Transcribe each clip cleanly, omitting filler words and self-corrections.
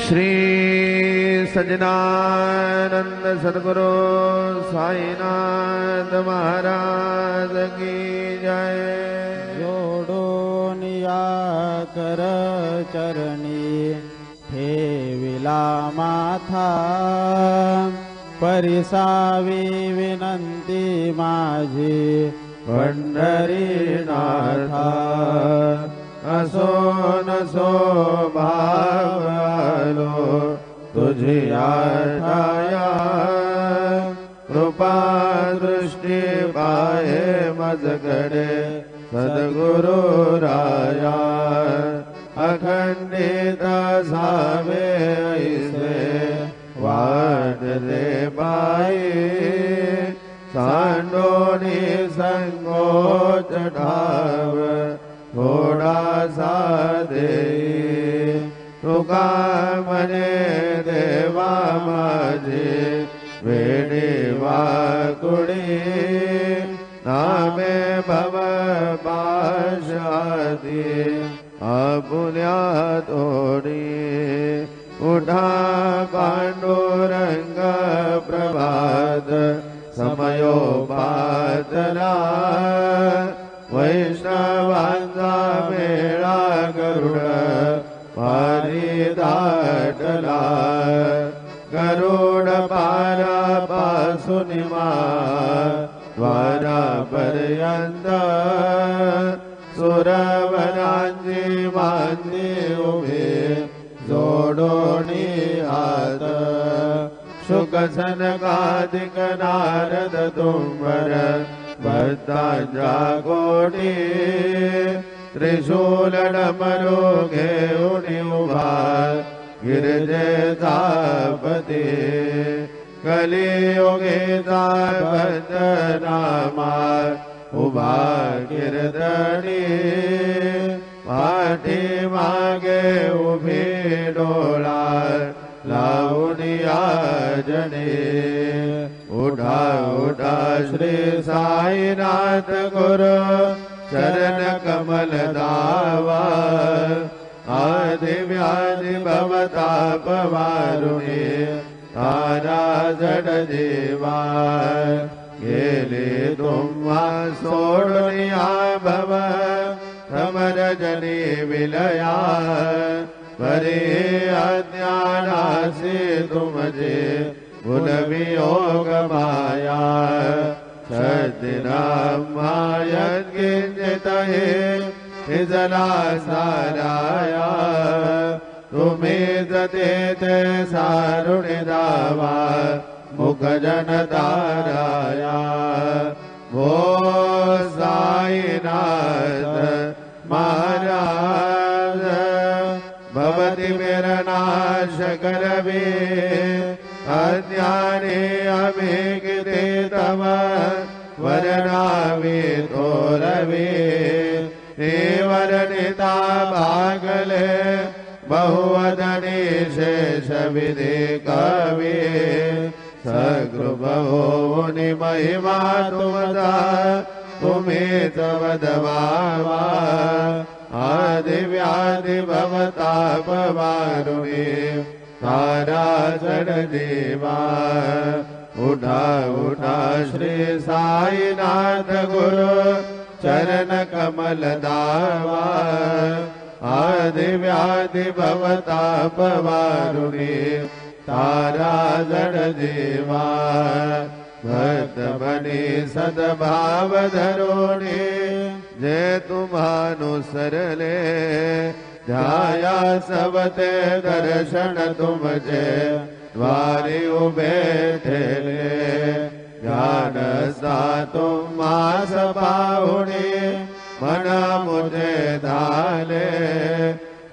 श्री सज्जनानंद सद्गुरु साईनाथ महाराज की जय। जोडून या कर चरणी ठेविला माथा, परिसावी विनंती माझी पंढरीनाथा। असो नसो भाव आलो तुझी आठाया, कृपा दृष्टी पाहे मजकडे सद्गुरु राया। अखंडित सावे ऐसे वाटते पायी, सांडोनी संगोच ठाव थोडासा देई। तुका म्हणे देवा माझी वेडी वाकुडी, नामे भव पाशादी आपुल्या तोडी। उठा पांडुरंग प्रभात समयोपातला, वैष्णवांचा मेळा गरुड पारी दाटला। गरुड पारापासून द्वारापर्यंत सुरवरांची बांधी उभे जोडोनी हात। शुक सनकादिक नारद तुंबर भक्तांच्या कोटी, त्रिशूल डमरू घेऊन उभा गिरजेचा पती। कलियुगीचा बंधनामा उभा गिरदणी, पाठी मागे उभी डोळा लावून याजने। उठा उठा श्री साईनाथ गुरु चरण कमल दावा। आदि व्याधि भवताप वारुणे तारा जड जीवा। गेले तुम्हा सोडनिया भव समरजनी विलया। परे अज्ञानासी तुमजे भूलवियोग माया। सद्दिनाम मायन किंचितहि हिजला साराया। तुम्ही जते ते सारुणी दावा मुख जनताराया। वो साईनाथ महाराज भवति मेरनाश करवे। अज्ञाने अमेकिते तव वरनावे तोरवे। हे वरनिता भागले बहुवदने शेष विधे कवे। सकृपहोनि महिमा तुमदा तुम्हें वदवावा। आदि व्याधि भवताप वारुणे तारा जड जीवा। उठा उठा श्री साईनाथ गुरु चरण कमल दावा। आदि व्याधि भवताप वारुणे तारा जड जीवा। भक्त बने सद्भाव धरोणे जे तुम्हानुसरले। ध्याया सबते दर्शन तुमचे द्वारी उभे ठेले। ज्ञान सा तुम्हास पाहुणे मन मुझे धाले।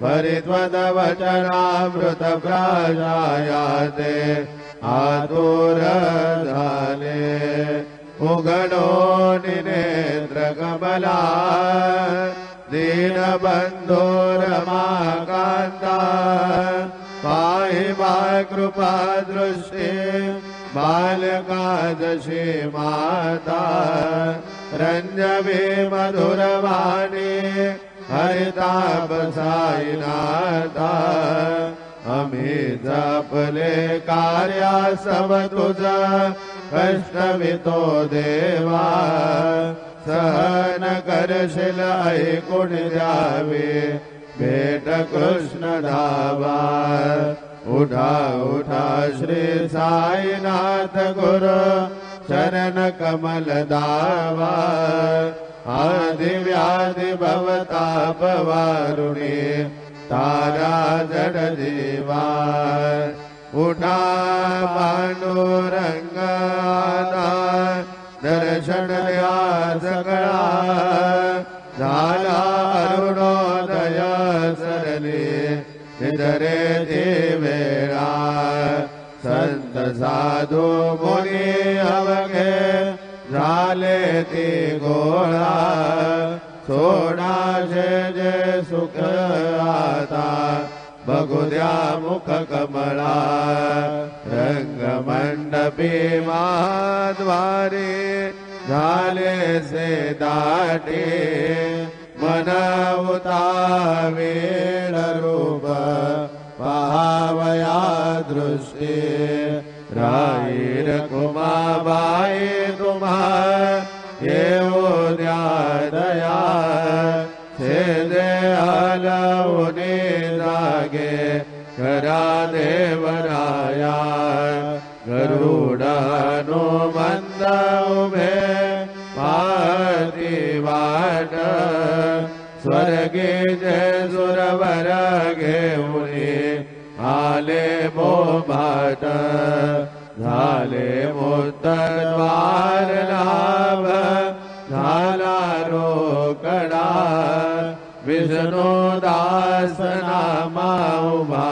परित्वद वचनामृत प्राजायाते आतुर झाले। उघडो नेत्र कमला दीनबंधो रमाकांता। पाहि मा कृपा दृष्टी बालका जशी माता। रंजवे मधुरवाणी हरिताप साईनाथा। आम्ही जपले कार्या सब तुझा कष्टवितो देवा सहन करशील ऐकून द्यावे भेट कृष्ण धावा उठा उठा श्री साईनाथ गुरु चरण कमल दावा आदि व्याधि भवताप वारुणी तारा जड जीवा उठा पांडुरंग आला दर्शन द्या सगळा झाला अरुणोदय सरली निधरे ती वेळा संत साधू मुनी अवघे झाले ती गोळा सोडा जे सुख आता बघू द्या मुख कमळा रंगमंडपी माद्वारे झाले से दाटे मन उतावेळ रूप पहावया दृष्टी राहीर कुमाबाई तुम्हा येऊ द्या दया छेदे आलवणे जागे करा देवराया गरुडनो मंद उभे पाहती वाट स्वर्गे जय सुरवर घेऊनी आले बोभाट झाले मुद्दद्वार लाभ झाला रोकडा विष्णू दास नामा उभा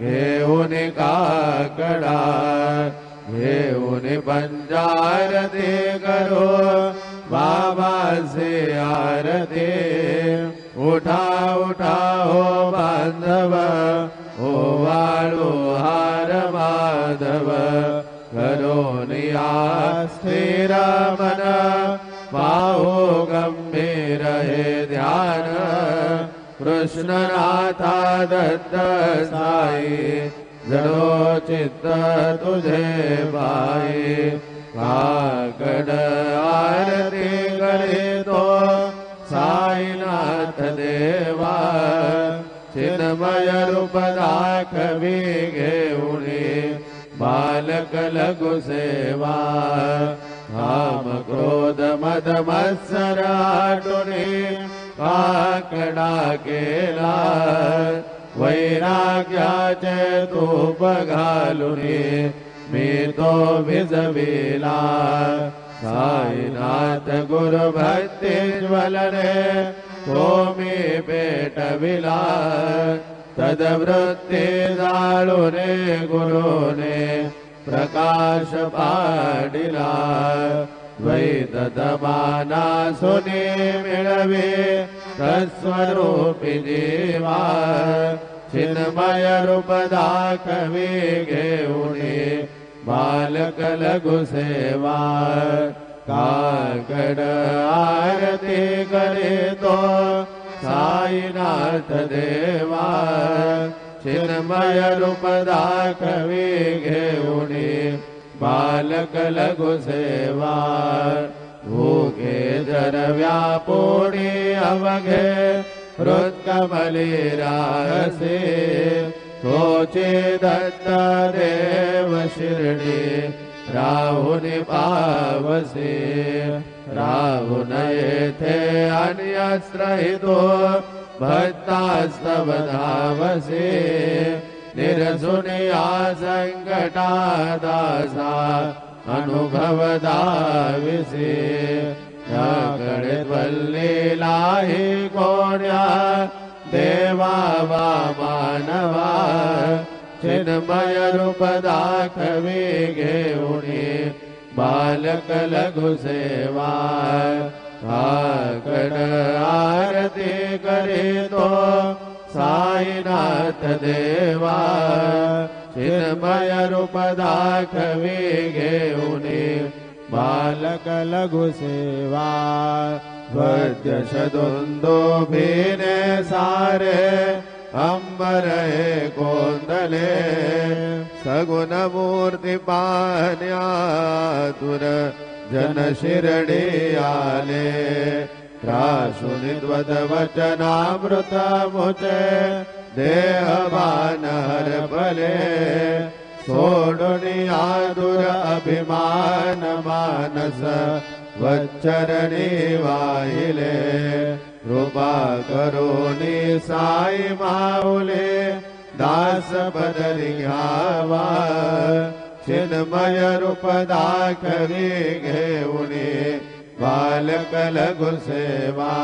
घेऊन काकडा घेऊन पंचारती करो बाबाचे आरती उठा उठा हो बांधव हो वाळू हार माधव करोनिया स्थिर मन पाहो गंभीर हे ध्यान कृष्णनाथा दत्त साई जडो चित्त तुझे बाई काकड आरती करे तो साईनाथ देवा चिन्मय रूप दाखवी घेऊनी बालक लघु सेवा काम क्रोध मद मत्सर आटुनी काकडा केला वैराग्याचे तूप घालुनी मी तो भिजविला साईनाथ गुरु भक्ती ज्वलने तो मी पेटविला तदवृत्ती जाळुने गुरुने प्रकाश पाडिला द्वैत दमाना सुने मिळवे तत्स्वरूपी जीवा चिन्मय रूप दाखवी घेऊनी बालक लघु सेवा काकड आरती करे तो साईनाथ देवा चिन्मय रूप दाखवी घेऊनी बालक लघु सेवा भूखे जर व्यापुणी अवघे हृत्कमली राहसे तोचे दत्त देव शिर्डी राहुनि पावसे राहुन येथे अन्यस्त्रहितो भक्तास्तव धावसे निरसुनिया संकटा दासा अनुभव दाविसे याकडे त्वल्लीला हि कोण्या देवा वा मानवा चिन्मय रूप दाखवी घेऊनी बालक लघु सेवा काकड आरती करीतो साईनाथ देवा चिन्मय रूप दाखवी घेऊनी बालक लघु सेवा वद्य शदुंदो भीने सारे अंबर हे कोंद कले सगुण मूर्ती पाहण्यातुर जन शिरडी आले त्रासुनिद्वद वचनामृत मुचे देहभान हरपले सोडुनिया दुर अभिमान मानस वच्चरणी वाहिले कृपा करुणी साई माऊले दास बदली घ्यावा चिन्मय रूप दाखवी घेऊनी बालक लघु सेवा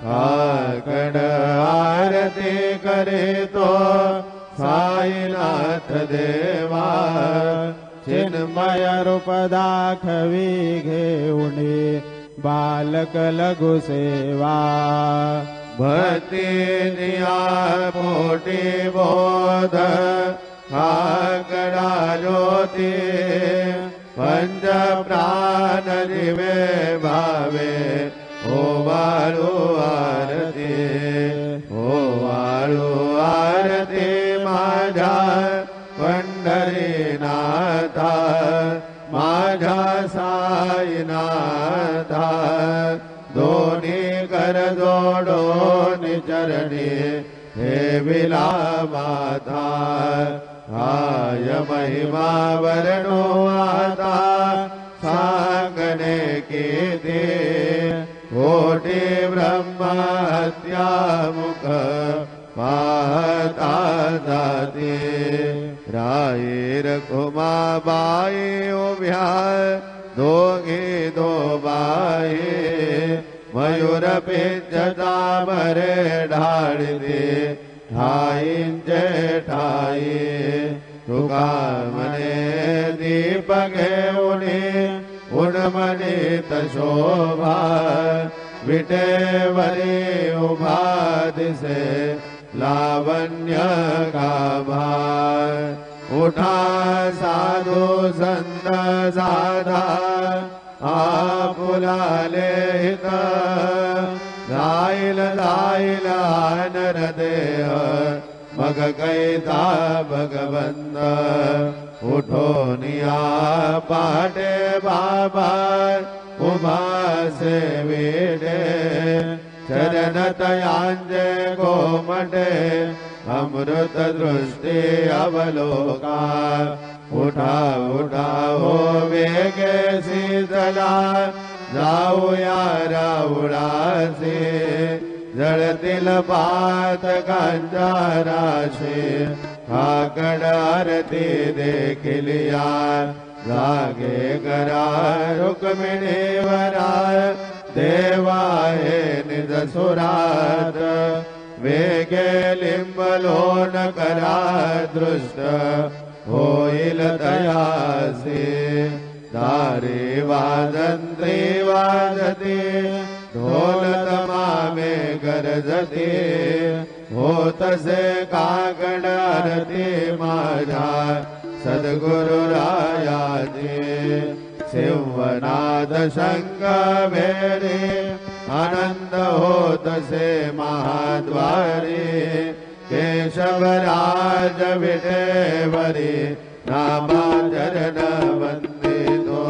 काकड आरती करे तो साईनाथ देवा चिन्मय रूप दाखवी घेऊनी बालक लघु सेवा भक्ती निया पोटी बोध काकडा ज्योती पंच प्राण जीवे भावे ओ वाळू आरती ओ वाळू आरती माझ्या पंढरीनाथा माझ्या साईनाथा दोन्ही कर जोडोन चरणी हे विला माता हाय महिमा वर्णो आता सांगणे किती कोटी ब्रह्महत्या मुख पाहता जाते राईर कुमाबाई उभ्या दोघे दो बाई मयूर पिंजता बरे ढाळते ठाईंचे ठाई तुका मने दीप घेऊनी उन्मनीत शोभा विटेवरी उभा दिसे लावण्य गाभा उठा साधू संत साधा आपुलाले हित जाईल जाईल नरदेह मग कैता भगवंत उठोनिया पाटे बाबा उभा सेविडे चरण तयांजे गोमटे अमृत दृष्टी अवलोका उठा उठा हो वेगे शीतला जाऊया राऊळासी जळतील पात कांजाराशी काकड आरती देखिलिया जागे करा रुक्मिणीवरा देवा हे निज सुरात वेगे लिंबलोन करा दृष्ट होईल दयासी दारी वाजंत्री वाजती ढोल तमामे गरजती होतसे काकड आरती माझ्या सद्गुरु रायाची सिंहनाद शंख भेरी आनंद होतसे महाद्वारी केशवराज विटेवरी नामाचरण वंदितो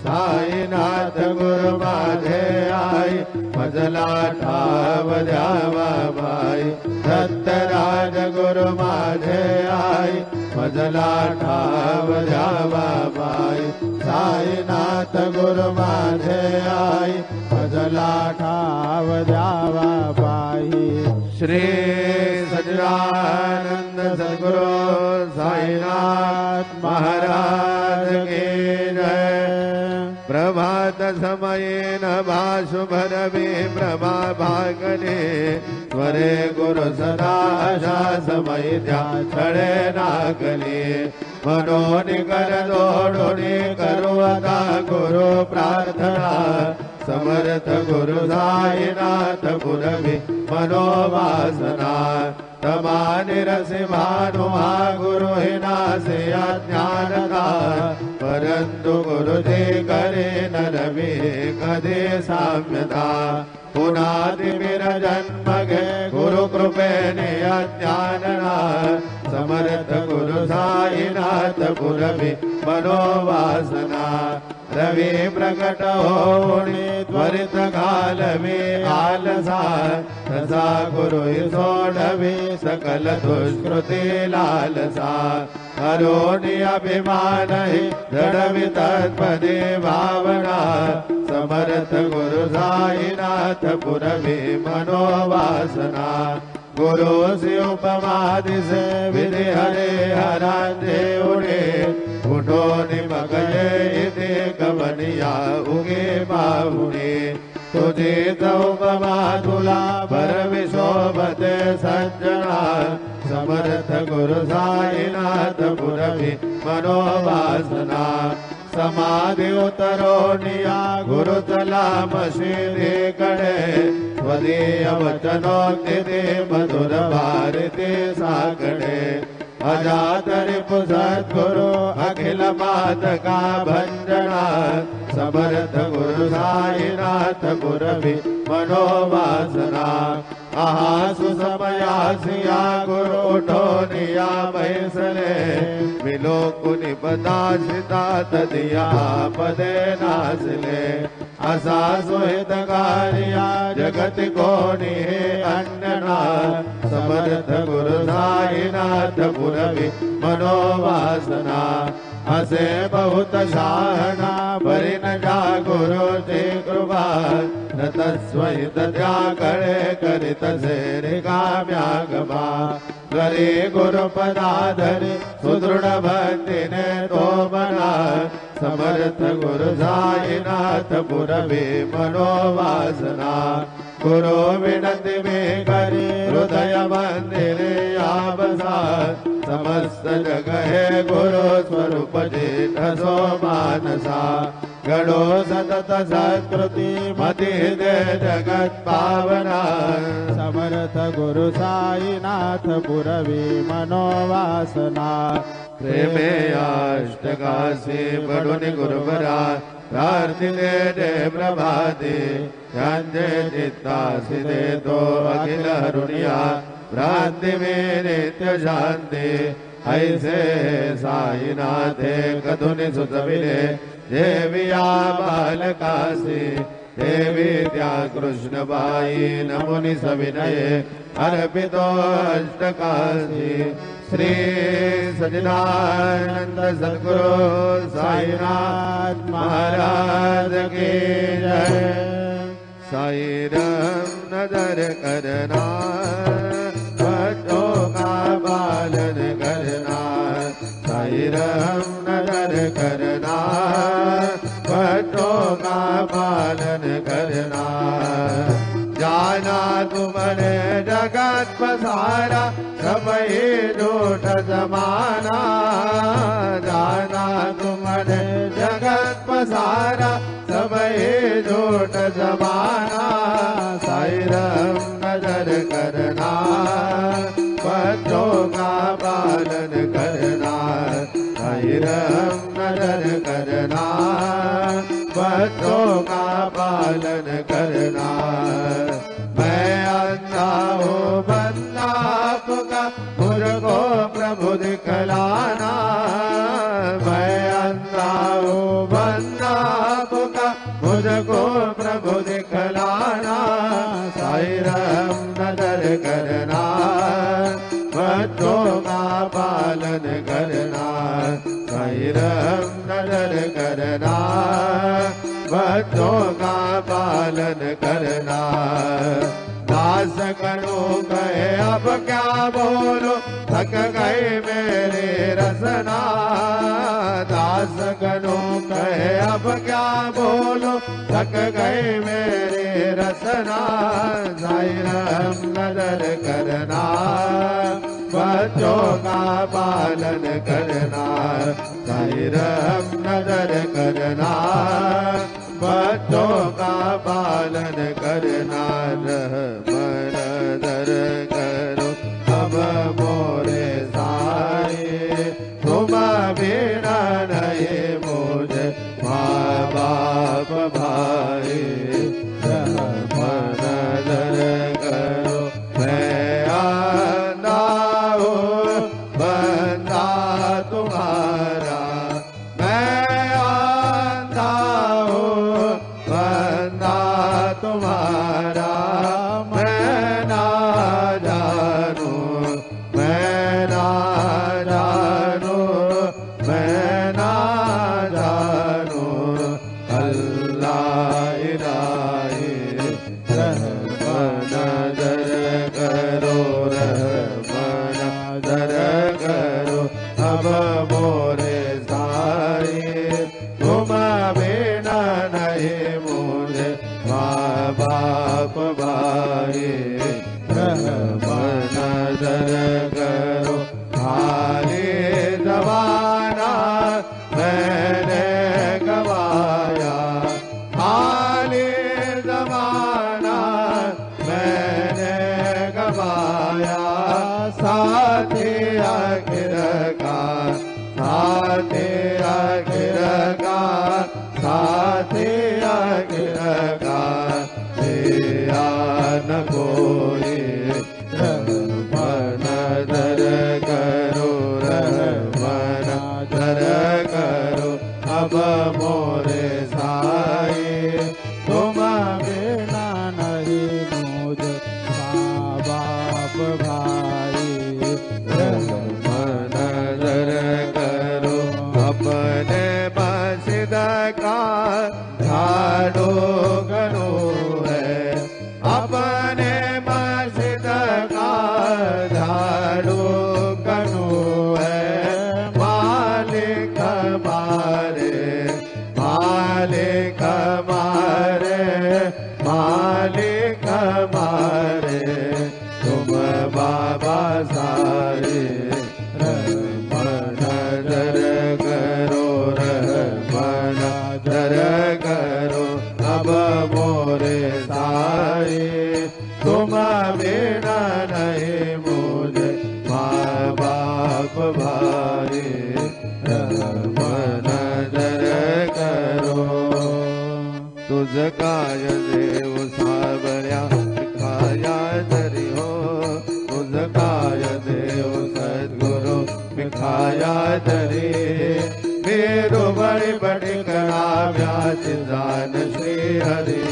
साईनाथ गुरु माझे आई मजला ठाव द्यावा बाई दत्तराज गुरु माझे आई मजला ठाव द्यावा बाई साईनाथ गुरु माझे आई मजला ठाव द्यावा बाई श्री सच्चिदानंद सद्गुरु साईनाथ महाराज की जय। प्रभात समयेन भाशुभरवे ब्रह्मा भागने स्वरे गुरु सदा समय ध्यान नागले मनोनि कर दोडोनि करुवता गुरु प्रार्थना समर्थ गुरु साईनाथ पुरवी मनोवासना तमानि रसि भानुहा गुरु हिनासे अज्ञानता परंतु गुरुजी करे नर भी कधी साम्यता पुनादि मेरा जन्म घे गुरु कृपेने अज्ञानना समर्थ गुरु साईनाथ पुरवी मनोवासना रवि प्रकट होणे त्वरित काल में आलसा तसा गुरु सोडवे सकल दुष्कृति लालसा करोनि अभिमान दृढ़ तत्पदे भावना समर्थ गुरु साईनाथ पुरवी मनोवासना गुरु से उपमादि से विधि हरे हरांधे उड़े उठो निमक ये कवनिया उगे बाहुने तुझे तो उपमा तुला पर विशोभत सज्जना समर्थ गुरु साईनाथ पुरवी मनोवासना समाधि उतरोनिया गुरु तला मशीदे कड़े स्वदीय वचनोक्ति मधुर भारती साकड़े अजात रिपु सद्गुरु अखिल मात का भंजना समर्थ गुरु साईनाथ पुरवी मनोवासना आहा सुसमयासिया गुरु उठोनिया बैसले मिलो कुनि बदासिता तदिया पदे नासले असा सुहित कार्या जगत कोणि अन्यना समर्थ गुरु साईनाथ पुरवी मनोवासना असे बहुत शाहना भरी न जा गुरु जी कृपा न तस्वहित त्यागणे करित से रिकाम्यागमा करे गुरु पदाधरि सुदृढ़ भक्ति ने तो बना समर्थ गुरु साईनाथ पुरवी मनोवासना गुरु विनति में करी हृदय मंदिर आबसा समस्त जग है गुरु स्वरूप जिन सो मानसा गणो सतत सत्कृति मति दे जगत पावना समर्थ गुरु साईनाथ पुरवी मनोवासना प्रेमे अष्टकाशी बड़ुनि गुरुवरा प्रार्थिते दे प्रभाते ध्यान चित्ता सिदे तो अखिल हरुणिया भ्रांति में नित्य शांति ऐसे साईनाथे कधुनि सुतविले देविया बालकासी देवी त्या कृष्ण बाई नमुनि सविनये अर्पितो अष्टकाशी श्री सच्चिदानंद सद्गुरु साईनाथ महाराज की जय। साई राम नजर करना बच्चों का पालन करना साई राम नजर करना बच्चों का पालन करना जाना तुमने जगत पसारा सब ही झूठ जमाना जाना तुमने जगत पसारा सब ही झूठ जमाना साई राम नजर करना बच्चों का पालन करना साई राम नजर करना बच्चों का पालन करना मैं अंधा हूँ बंदा आपका मुझको प्रभु दिखलाना मैं अंधा हूँ बंदा आपका मुझको प्रभु दिखलाना साई राम नजर करना बच्चों का पालन करना साई राम नजर करना बच्चों का पालन करना दास करो कहे अब क्या बोलो थक गए मेरे रसना दास करो कहे अब क्या बोलो थक गए मेरे रसना साई राम नजर करना बच्चों का पालन करना साई राम नजर करना बच्चों का पालन करना रहमन दर करो अब मोरे साई तुम बिना नहीं दर करो खाली जमाना मैंने गवाया खाली जमाना मैंने गवाया साथी आखिर का साथी आखिर का साथी आखिर का दिया न कोई रहमन दर करो रहमन दर करो अब मोरे साई तुम बिना नहीं मुझे माँ बाप भाई रहमन दर करो अपने मस्जिद का झाड़ू करो है अपने मस्जिद का झाड़ू करो है मालिक हमारे मालिक हमारे मालिक हमारे तुम बाबा सारे रहमन दर करो रहमन दर करो अब मोरे साई तुम बिना नहीं मुझे माँ बाप भाई रहमन दर करो तुझका देव सावळ्या खाया तरी हो तुझका देव सद्गुरु मिखाया तरी मेरो बड़ी बड़ी कणा व्याज जान श्री हरि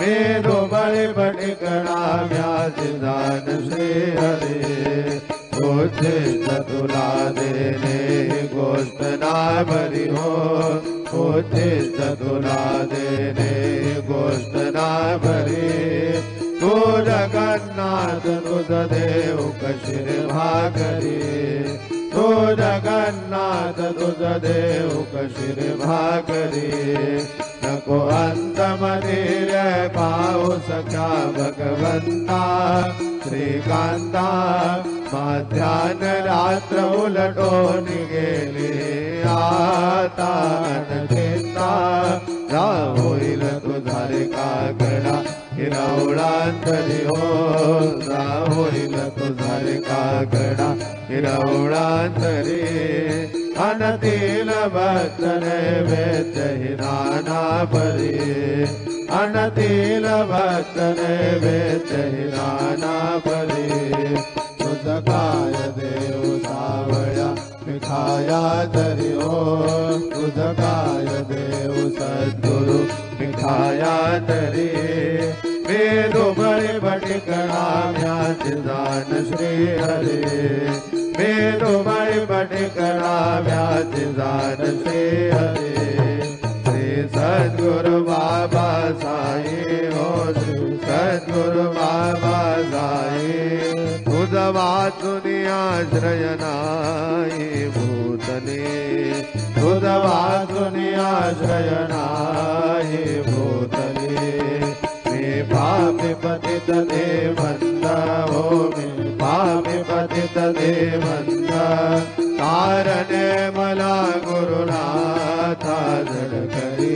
मेरो बड़ी बड़ी कणा व्याज जान श्री हरि तुझे चतुला देने गोष्ठ ना भरी हो तुझे चतुला देने गोष्ठ ना भरी तू जगन्नाथ तुझ देव कशिर भाकरी तू जगन्नाथ तुझ देव कशिर भाकरी नको अंत मंदिर पाहू सख्या भगवंता श्रीकांता माध्यान रात्र उलटून गेली आता चिंता जा होईल तुझा रे कागडा हिरवळांतरी हो जा होईल तुझा रे कागडा हिरवळांतरी अनतील भक्त नैवेद्य हि नाना परी अनतील भक्त नैवेद्य हि नाना परी तुझ काय देव सावळ्या मिखाया तरी हो तुझ काय देव सद्गुरु मिखाया तरी वेदो बळी बटी कणा व्याज जान श्री हरी वेदो बळी बटी कणा व्याज जान श्री हरी श्री सद्गुरु बाबा साई हो श्री सद्गुरु बाबा साई तुझ वाचून आश्रय नाही भूतले तुझ वाचून आश्रय नाही भूतले मी पापी पतित देवंत हो मी पापी पतित देवंत कारणे मला गुरुनाथा झडकरी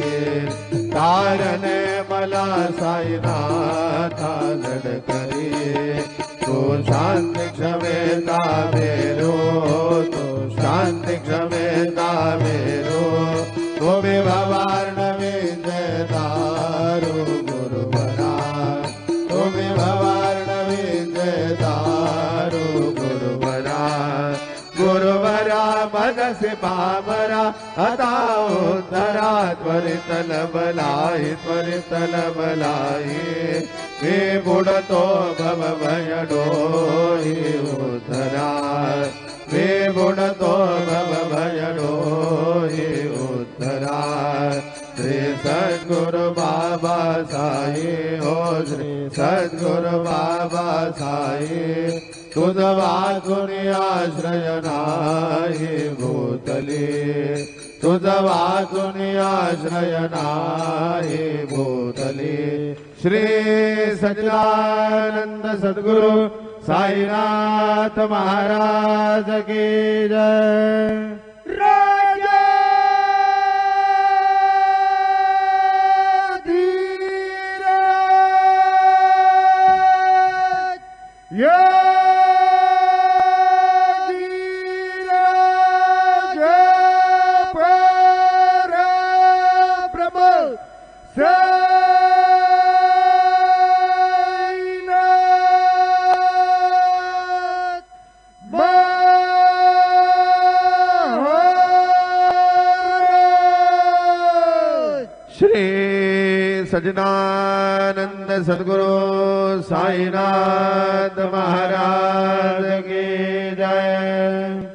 कारणे मला साईनाथा झडकरी तो शांती क्षमेता मेरो तो शांती क्षमेता मेरो तो भवार्णवे जयदारू गुरुवरा तो भवार्णवे जयदारू गुरुवरा गुरुवरा मनसे पामरा आता उद्धरा त्वरित लबलाई त्वरित लबलाई हे बुडतो भव भयडो हि उद्धरा हे बुडतो भव भयडो हि उद्धरा श्री सद्गुरु बाबा साई हो श्री सद्गुरु बाबा साई तुझ वाचून आश्रय नाही भूतली तुझ वाचून आश्रय नाही भूतली श्री सच्चिदानंद सद्गुरु साईनाथ महाराज की जय। श्री सज्जनानंद सद्गुरु साईनाथ महाराज की जय।